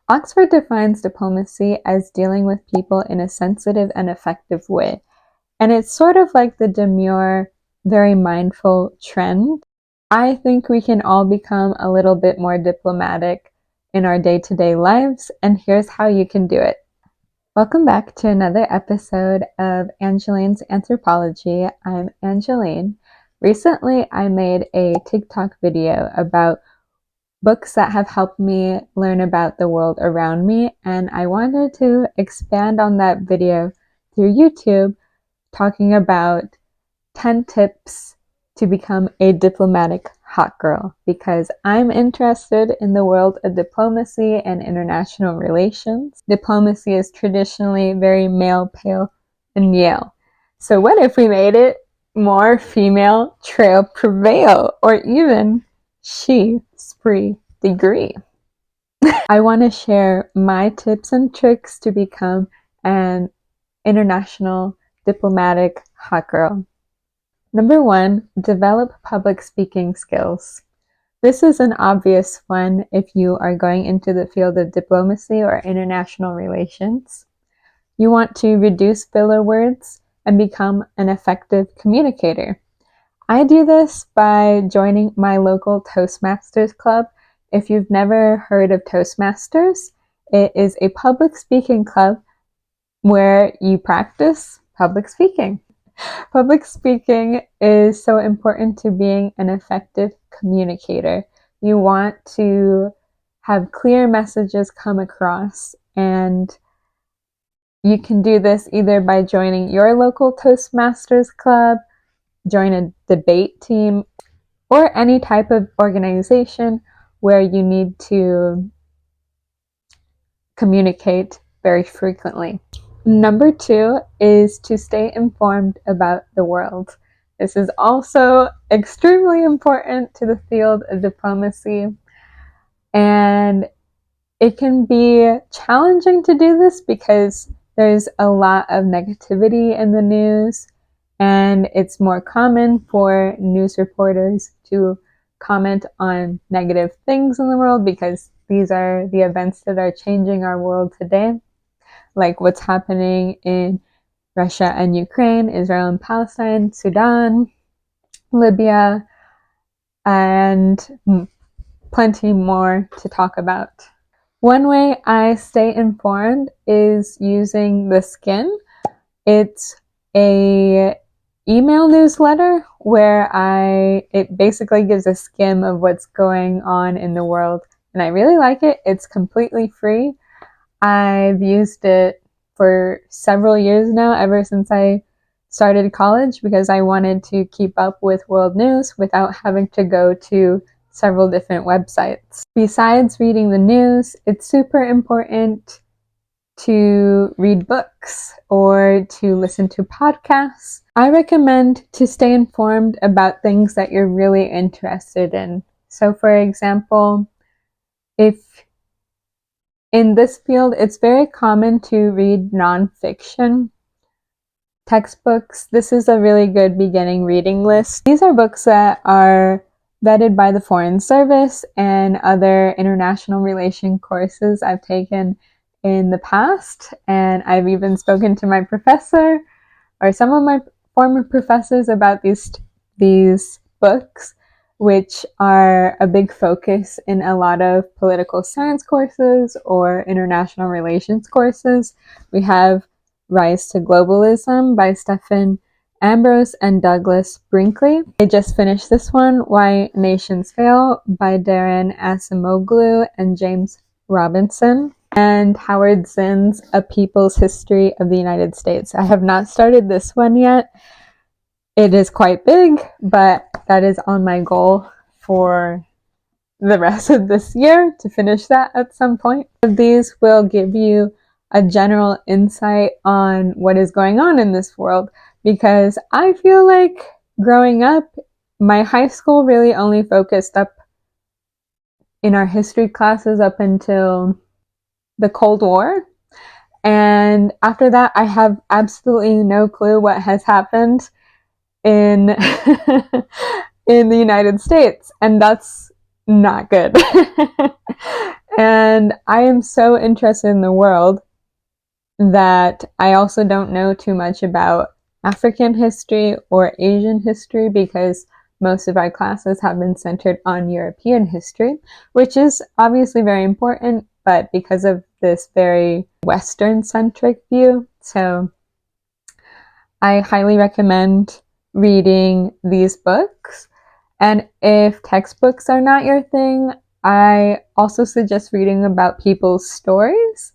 Oxford defines diplomacy as dealing with people in a sensitive and effective way. And it's sort of like the demure, very mindful trend. I think we can all become a little bit more diplomatic in our day-to-day lives, and here's how you can do it. Welcome back to another episode of Angeline's Anthropology. I'm Angeline. Recently, I made a TikTok video about books that have helped me learn about the world around me, and I wanted to expand on that video through YouTube, talking about 10 tips to become a diplomatic hot girl, because I'm interested in the world of diplomacy and international relations. Diplomacy is traditionally very male, pale, and Yale. So what if we made it more female, trail, prevail, or even she, spree, degree? I want to share my tips and tricks to become an international diplomatic hot girl. Number 1, develop public speaking skills. This is an obvious one if you are going into the field of diplomacy or international relations. You want to reduce filler words and become an effective communicator. I do this by joining my local Toastmasters club. If you've never heard of Toastmasters, it is a public speaking club where you practice public speaking. Public speaking is so important to being an effective communicator. You want to have clear messages come across, and you can do this either by joining your local Toastmasters club, join a debate team, or any type of organization where you need to communicate very frequently. Number 2 is to stay informed about the world. This is also extremely important to the field of diplomacy, and it can be challenging to do this because there's a lot of negativity in the news, and it's more common for news reporters to comment on negative things in the world because these are the events that are changing our world today, like what's happening in Russia and Ukraine, Israel and Palestine, Sudan, Libya, and plenty more to talk about. One way I stay informed is using TheSkimm. It's a email newsletter where it basically gives a skim of what's going on in the world, and I really like it. It's completely free. I've used it for several years now, ever since I started college, because I wanted to keep up with world news without having to go to several different websites. Besides reading the news, it's super important to read books or to listen to podcasts. I recommend to stay informed about things that you're really interested in. So for example, if in this field, it's very common to read nonfiction textbooks. This is a really good beginning reading list. These are books that are vetted by the Foreign Service and other international relation courses I've taken in the past, and I've even spoken to my professor or some of my former professors about these books, which are a big focus in a lot of political science courses or international relations courses. We have Rise to Globalism by Stephen Ambrose and Douglas Brinkley. I just finished this one, Why Nations Fail by Daron, Acemoglu, and James Robinson. And Howard Zinn's A People's History of the United States. I have not started this one yet. It is quite big, but that is on my goal for the rest of this year, to finish that at some point. These will give you a general insight on what is going on in this world, because I feel like growing up, my high school really only focused up in our history classes up until the Cold War. And after that, I have absolutely no clue what has happened in in the United States. And that's not good. And I am so interested in the world that I also don't know too much about African history or Asian history because most of our classes have been centered on European history, which is obviously very important, but because of this very Western-centric view. So I highly recommend reading these books. And if textbooks are not your thing, I also suggest reading about people's stories.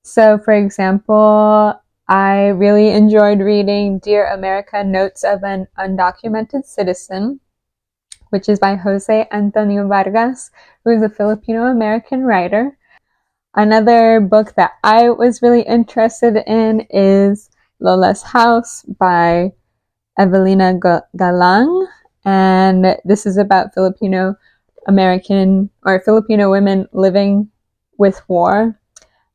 So, for example, I really enjoyed reading Dear America, Notes of an Undocumented Citizen, which is by José Antonio Vargas, who is a Filipino-American writer. Another book that I was really interested in is Lola's House by Evelina Galang, and this is about Filipino American or Filipino women living with war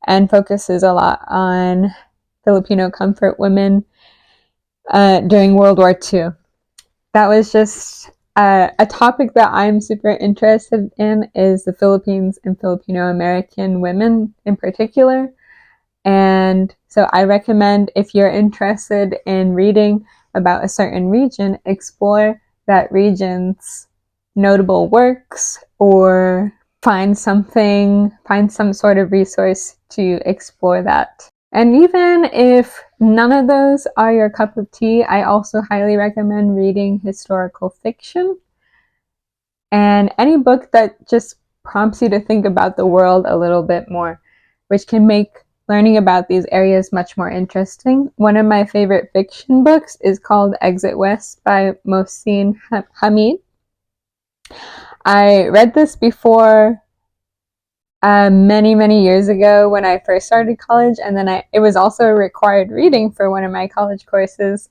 and focuses a lot on Filipino comfort women during World War II. That was just a topic that I'm super interested in is the Philippines and Filipino American women in particular. And so I recommend if you're interested in reading about a certain region, explore that region's notable works or find some sort of resource to explore that. And even if none of those are your cup of tea, I also highly recommend reading historical fiction and any book that just prompts you to think about the world a little bit more, which can make learning about these areas much more interesting. One of my favorite fiction books is called Exit West by Mohsin Hamid. I read this before many years ago when I first started college, and then it was also a required reading for one of my college courses,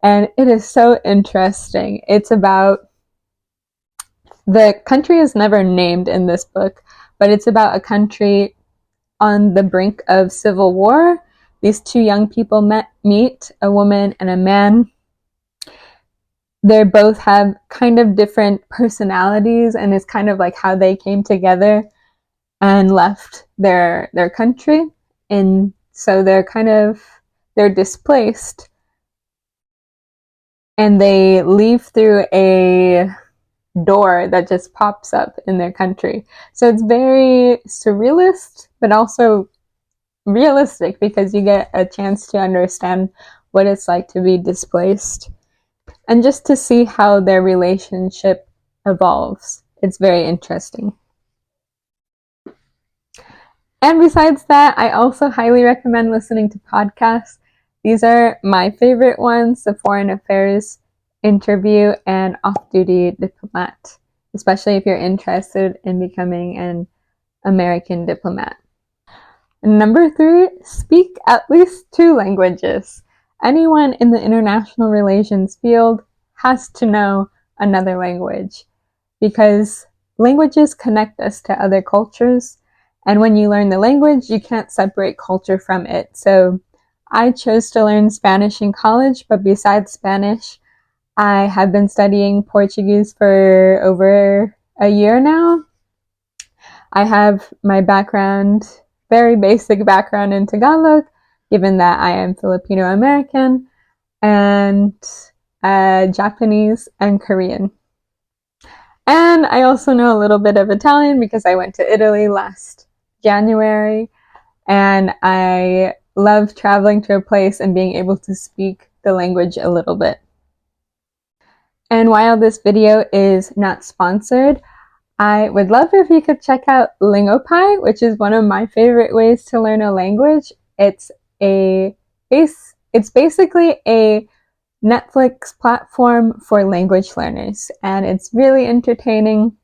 and it is so interesting. It's about, the country is never named in this book, but it's about a country on the brink of civil war. These two young people meet, a woman and a man. They both have kind of different personalities, and it's kind of like how they came together and left their country. And so they're displaced, and they leave through a door that just pops up in their country. So it's very surrealist, but also realistic because you get a chance to understand what it's like to be displaced and just to see how their relationship evolves. It's very interesting. And besides that, I also highly recommend listening to podcasts. These are my favorite ones: The Foreign Affairs Interview and Off-Duty Diplomat, especially if you're interested in becoming an American diplomat. Number 3, speak at least 2 languages. Anyone in the international relations field has to know another language because languages connect us to other cultures. And when you learn the language, you can't separate culture from it. So I chose to learn Spanish in college, but besides Spanish, I have been studying Portuguese for over a year now. I have my background, very basic background in Tagalog, given that I am Filipino American, and Japanese and Korean. And I also know a little bit of Italian because I went to Italy last January, and I love traveling to a place and being able to speak the language a little bit. And while this video is not sponsored, I would love if you could check out Lingopie, which is one of my favorite ways to learn a language. It's basically a Netflix platform for language learners, and it's really entertaining.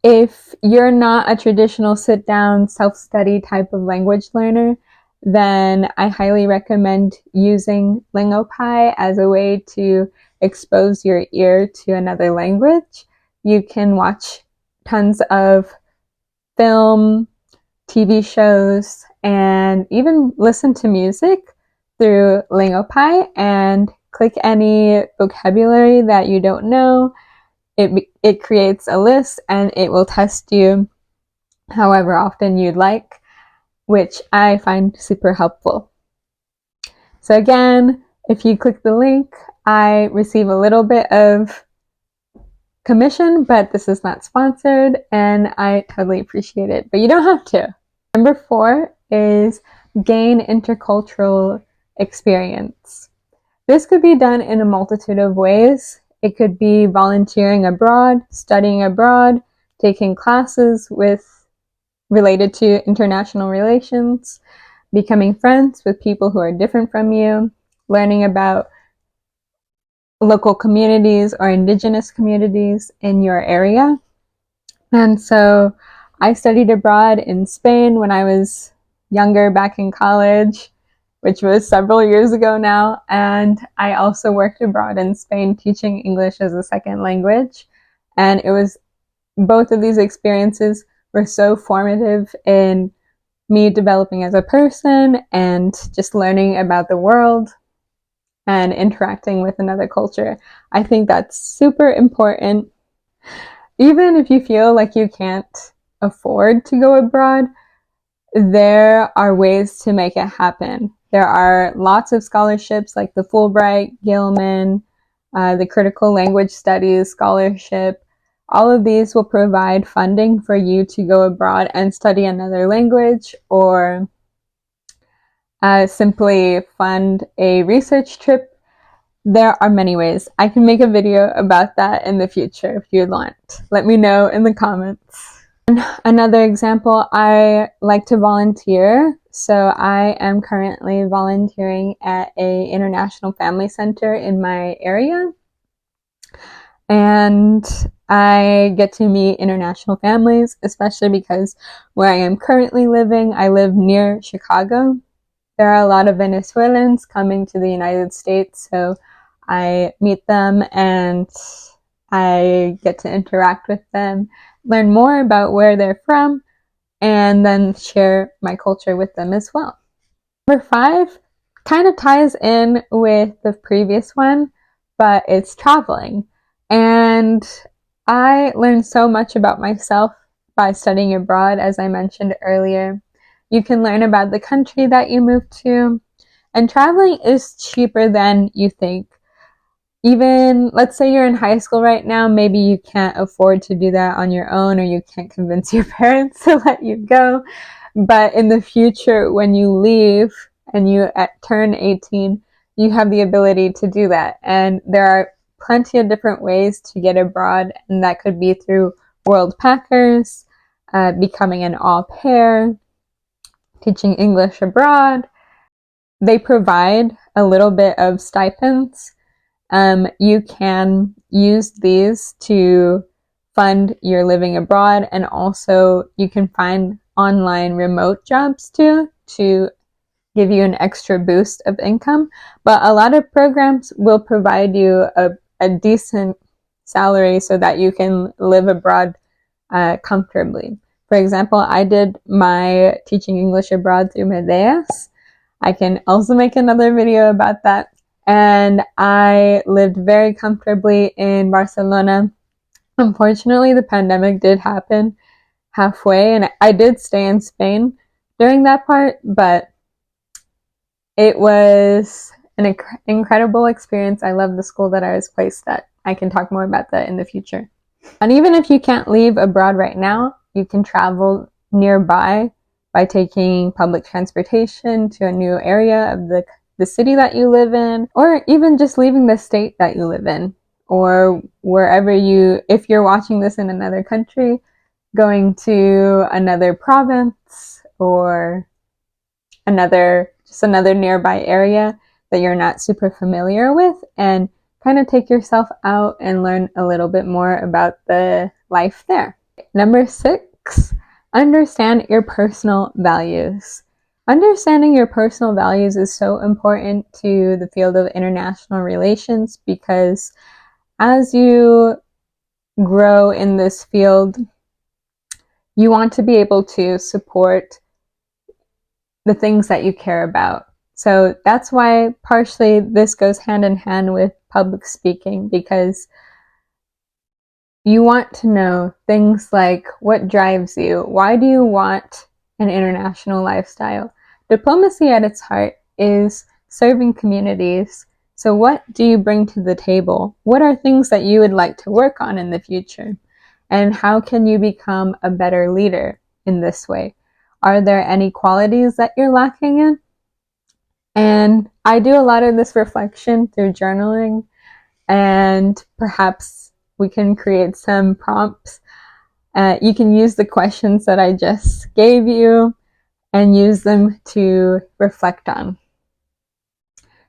If you're not a traditional sit-down, self-study type of language learner, then I highly recommend using Lingopie as a way to expose your ear to another language. You can watch tons of film, TV shows, and even listen to music through Lingopie and click any vocabulary that you don't know it creates a list and it will test you however often you'd like, which I find super helpful. So again, if you click the link, I receive a little bit of commission, but this is not sponsored and I totally appreciate it, but you don't have to. Number 4 is gain intercultural experience. This could be done in a multitude of ways. It could be volunteering abroad, studying abroad, taking classes related to international relations, becoming friends with people who are different from you, learning about local communities or indigenous communities in your area. And so I studied abroad in Spain when I was younger, back in college, which was several years ago now. And I also worked abroad in Spain teaching English as a second language. And it was, both of these experiences were so formative in me developing as a person and just learning about the world and interacting with another culture. I think that's super important. Even if you feel like you can't afford to go abroad, there are ways to make it happen. There are lots of scholarships like the Fulbright, Gilman, the Critical Language Studies Scholarship. All of these will provide funding for you to go abroad and study another language, or simply fund a research trip. There are many ways. I can make a video about that in the future if you'd want. Let me know in the comments. Another example, I like to volunteer. So I am currently volunteering at an international family center in my area. And I get to meet international families, especially because where I am currently living, I live near Chicago. There are a lot of Venezuelans coming to the United States, so I meet them and I get to interact with them, learn more about where they're from, and then share my culture with them as well. Number 5 kind of ties in with the previous one, but it's traveling. And I learned so much about myself by studying abroad, as I mentioned earlier. You can learn about the country that you move to, and traveling is cheaper than you think. Even, let's say you're in high school right now, maybe you can't afford to do that on your own, or you can't convince your parents to let you go. But in the future, when you leave and you turn 18, you have the ability to do that. And there are plenty of different ways to get abroad, and that could be through World Packers, becoming an au pair, teaching English abroad. They provide a little bit of stipends. You can use these to fund your living abroad, and also you can find online remote jobs too to give you an extra boost of income. But a lot of programs will provide you a decent salary so that you can live abroad comfortably. For example, I did my teaching English abroad through Medeiros. I can also make another video about that. And I lived very comfortably in Barcelona. Unfortunately, the pandemic did happen halfway, and I did stay in Spain during that part, but it was an incredible experience. I love the school that I was placed at. I can talk more about that in the future. And even if you can't leave abroad right now, you can travel nearby by taking public transportation to a new area of the city that you live in, or even just leaving the state that you live in, or wherever if you're watching this in another country, going to another province or just another nearby area that you're not super familiar with, and kind of take yourself out and learn a little bit more about the life there. Number 6, understand your personal values. Understanding your personal values is so important to the field of international relations, because as you grow in this field, you want to be able to support the things that you care about. So that's why partially this goes hand in hand with public speaking, because You want to know things like what drives you? Why do you want an international lifestyle? Diplomacy at its heart is serving communities. So what do you bring to the table? What are things that you would like to work on in the future? And how can you become a better leader in this way? Are there any qualities that you're lacking in? And I do a lot of this reflection through journaling, and perhaps we can create some prompts. You can use the questions that I just gave you and use them to reflect on.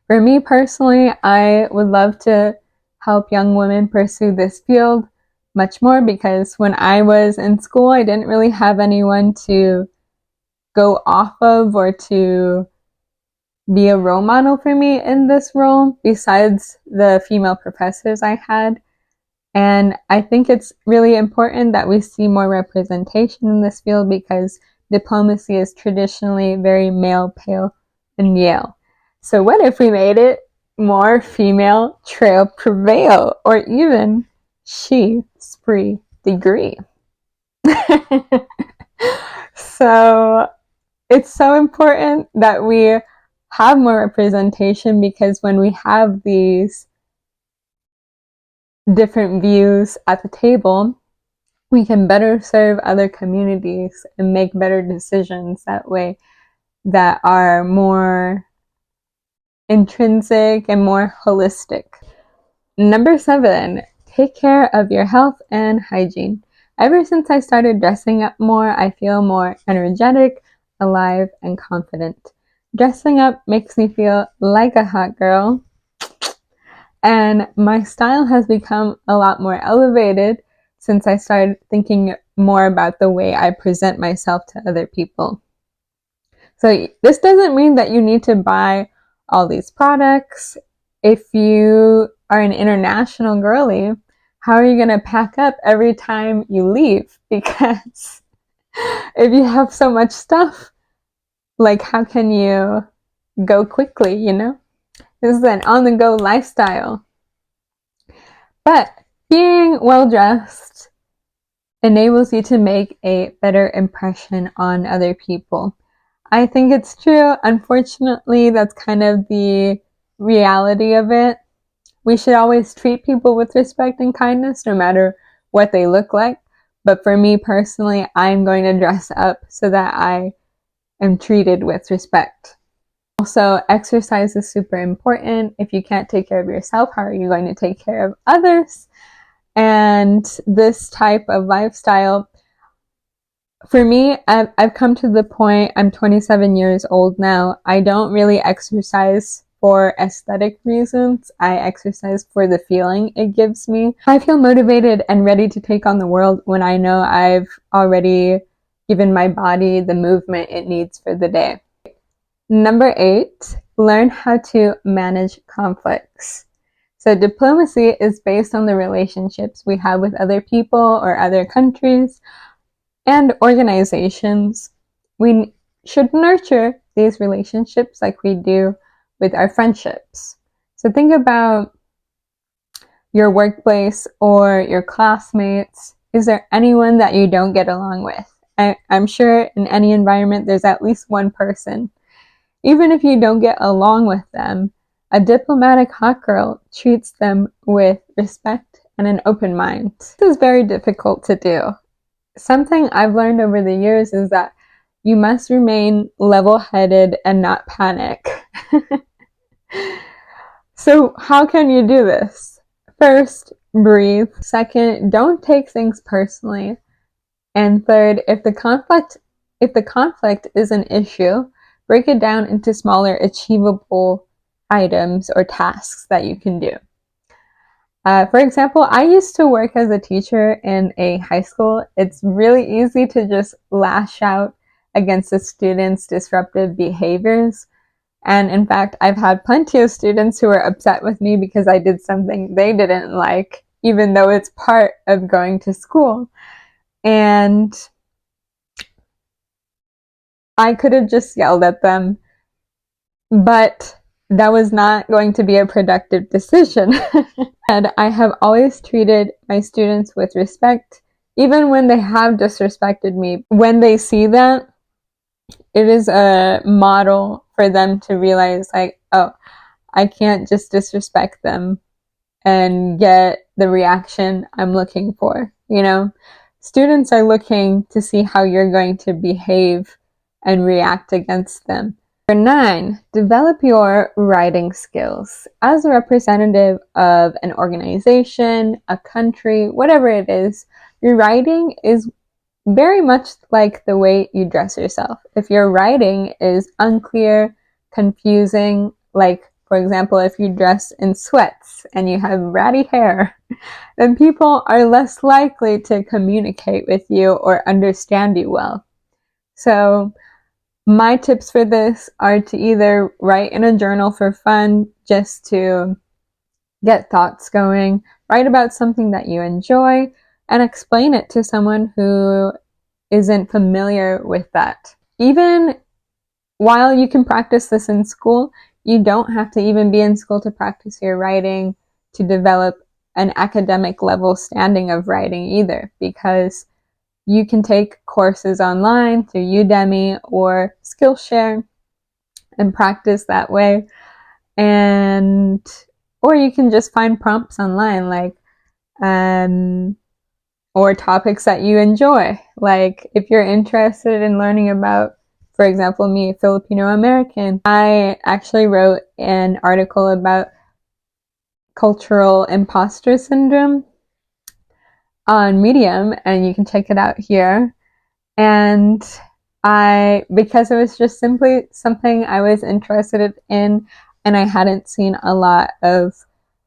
For me personally, I would love to help young women pursue this field much more, because when I was in school, I didn't really have anyone to go off of or to be a role model for me in this role besides the female professors I had. And I think it's really important that we see more representation in this field, because diplomacy is traditionally very male, pale, and Yale. So what if we made it more female, trail, prevail, or even she, spree, degree? So it's so important that we have more representation, because when we have these different views at the table, we can better serve other communities and make better decisions that way, that are more intrinsic and more holistic. Number 7, take care of your health and hygiene. Ever since I started dressing up more, I feel more energetic, alive, and confident. Dressing up makes me feel like a hot girl, and my style has become a lot more elevated since I started thinking more about the way I present myself to other people. So this doesn't mean that you need to buy all these products. If you are an international girly, how are you going to pack up every time you leave? Because if you have so much stuff, like, how can you go quickly, you know? This is an on-the-go lifestyle. But being well-dressed enables you to make a better impression on other people. I think it's true. Unfortunately, that's kind of the reality of it. We should always treat people with respect and kindness, no matter what they look like. But for me personally, I'm going to dress up so that I am treated with respect. Also, exercise is super important. If you can't take care of yourself, how are you going to take care of others? And this type of lifestyle, for me, I've come to the point, I'm 27 years old now, I don't really exercise for aesthetic reasons. I exercise for the feeling it gives me. I feel motivated and ready to take on the world when I know I've already given my body the movement it needs for the day. Number 8, learn how to manage conflicts. So diplomacy is based on the relationships we have with other people or other countries and organizations. We should nurture these relationships like we do with our friendships. So think about your workplace or your classmates. Is there anyone that you don't get along with? I'm sure in any environment there's at least one person. Even if you don't get along with them, a diplomatic hot girl treats them with respect and an open mind. This is very difficult to do. Something I've learned over the years is that you must remain level-headed and not panic. So how can you do this? First, breathe. Second, don't take things personally. And third, if the conflict is an issue, break it down into smaller, achievable items or tasks that you can do. For example, I used to work as a teacher in a high school. It's really easy to just lash out against the students' disruptive behaviors. And in fact, I've had plenty of students who were upset with me because I did something they didn't like, even though it's part of going to school. And I could have just yelled at them, but that was not going to be a productive decision. And I have always treated my students with respect, even when they have disrespected me. When they see that, it is a model for them to realize, like, oh, I can't just disrespect them and get the reaction I'm looking for. You know, students are looking to see how you're going to behave and react against them. Number 9, develop your writing skills. As a representative of an organization, a country, whatever it is, your writing is very much like the way you dress yourself. If your writing is unclear, confusing, like, for example, if you dress in sweats and you have ratty hair, then people are less likely to communicate with you or understand you well. So my tips for this are to either write in a journal for fun, just to get thoughts going, write about something that you enjoy, and explain it to someone who isn't familiar with that. Even while you can practice this in school, you don't have to even be in school to practice your writing, to develop an academic level standing of writing either, because you can take courses online through Udemy or Skillshare and practice that way. And or you can just find prompts online, like or topics that you enjoy. Like if you're interested in learning about, for example, me, Filipino American, I actually wrote an article about cultural imposter syndrome on Medium, and you can check it out here. And because it was just simply something I was interested in and I hadn't seen a lot of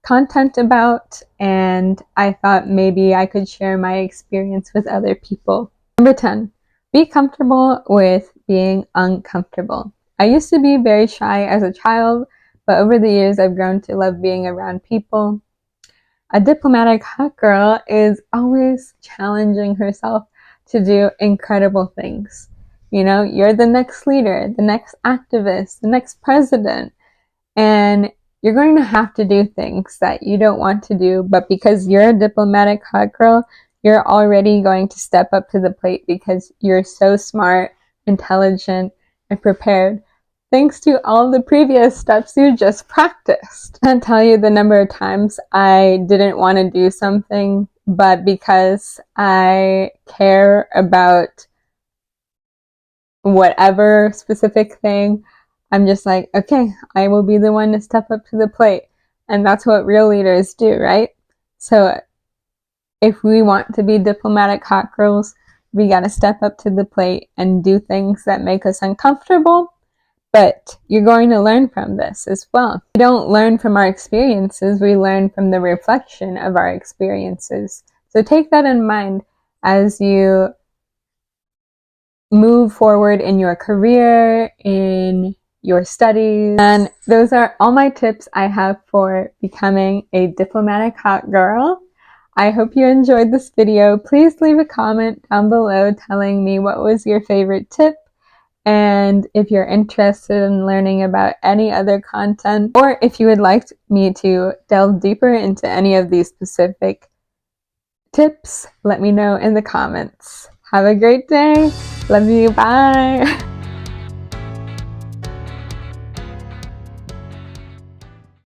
content about, and I thought maybe I could share my experience with other people. Number 10, be comfortable with being uncomfortable. I used to be very shy as a child, but over the years I've grown to love being around people. A diplomatic hot girl is always challenging herself to do incredible things. You know, you're the next leader, the next activist, the next president, and you're going to have to do things that you don't want to do, but because you're a diplomatic hot girl, you're already going to step up to the plate because you're so smart, intelligent, and prepared, thanks to all the previous steps you just practiced. I can't tell you the number of times I didn't want to do something, but because I care about whatever specific thing, I'm just like, okay, I will be the one to step up to the plate. And that's what real leaders do, right? So if we want to be diplomatic hot girls, we gotta step up to the plate and do things that make us uncomfortable. But you're going to learn from this as well. We don't learn from our experiences, we learn from the reflection of our experiences. So take that in mind as you move forward in your career, in your studies. And those are all my tips I have for becoming a diplomatic hot girl. I hope you enjoyed this video. Please leave a comment down below telling me what was your favorite tip. And if you're interested in learning about any other content, or if you would like me to delve deeper into any of these specific tips, let me know in the comments. Have a great day. Love you. Bye.